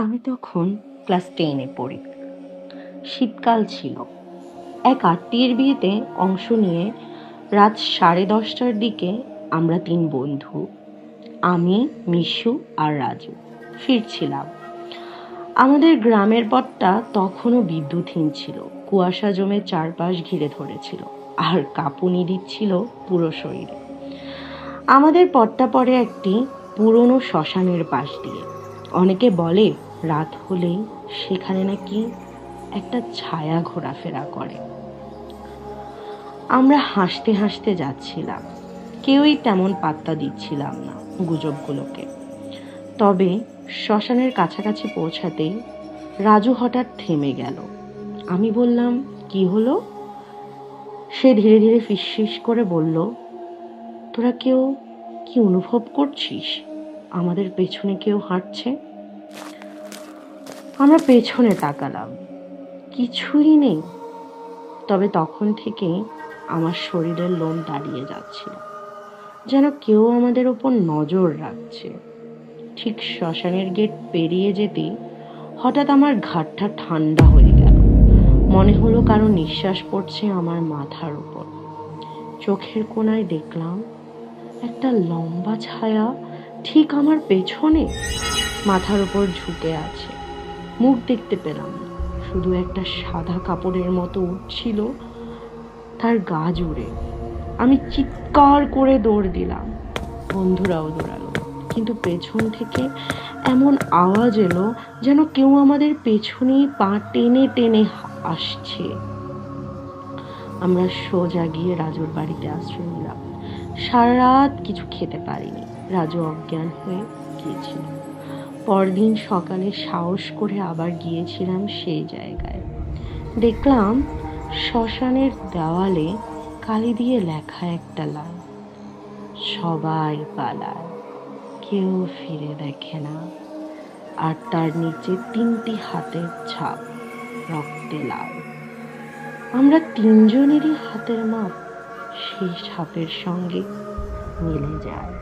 আমি তখন ক্লাস 10-এ পড়ি। শীতকাল ছিল। এক আত্মীয়ের বিয়েতে অংশ নিয়ে রাত 10:30টার দিকে আমরা 3 বন্ধু, আমি, মিশু আর রাজু ফিরছিলাম। আমাদের গ্রামের পথটা তখনও বিদ্যুৎহীন ছিল। কুয়াশা জমে চারপাশ ঘিরে ধরেছিল আর কাঁপুনি দিচ্ছিল পুরো শরীরে। আমাদের পথটা পড়ে একটি পুরনো শ্মশানের পাশ দিয়ে। অনেকে বলে রাত হলেই সেখানে নাকি একটা ছায়া ঘোরাফেরা করে। আমরা হাসতে হাসতে যাচ্ছিলাম, কেউই তেমন পাত্তা দিচ্ছিলাম না গুজবগুলোকে। তবে শ্মশানের কাছাকাছি পৌঁছাতেই রাজু হঠাৎ থেমে গেল। আমি বললাম, কি হলো? সে ধীরে ধীরে ফিসফিস করে বলল, তোরা কেউ কি অনুভব করছিস আমাদের পেছনে কেউ হাঁটছে? আমরা পেছনে তাকালাম, কিছুই নেই। তবে তখন থেকেই আমার শরীরের লোম দাঁড়িয়ে যাচ্ছিল, যেন কেউ আমাদের ওপর নজর রাখছে। ঠিক শ্মশানের গেট পেরিয়ে যেতেই হঠাৎ আমার ঘাড়টা ঠান্ডা হয়ে গেল। মনে হলো কারো নিঃশ্বাস পড়ছে আমার মাথার উপর। চোখের কোণায় দেখলাম একটা লম্বা ছায়া ঠিক আমার পেছনে মাথার উপর ঝুঁকে আছে। মুখ দেখতে পেলাম না, শুধু একটা সাদা কাপড়ের মতো উঠছিল তার গা জুড়ে। আমি চিৎকার করে দৌড় দিলাম, বন্ধুরাও দৌড়ালো, কিন্তু পেছন থেকে এমন আওয়াজ এলো যেন কেউ আমাদের পেছনেই পা টেনে টেনে আসছে। আমরা সোজা গিয়ে রাজুর বাড়িতে আশ্রয় নিলাম। সারা রাত কিছু খেতে পারিনি, রাজু অজ্ঞান হয়ে গিয়েছিল। পরদিন সকালে সাহস করে আবার গিয়েছিলাম সেই জায়গায়। দেখলাম শ্মশানের দেওয়ালে কালি দিয়ে লেখা একটা লাইন, সবাই পালায়, কেউ ফিরে দেখে না। আর তার নিচে 3টি হাতের ছাপ, রক্তে লাল। আমরা 3জনেরই হাতের মাপ সেই ছাপের সঙ্গে মিলে যায়।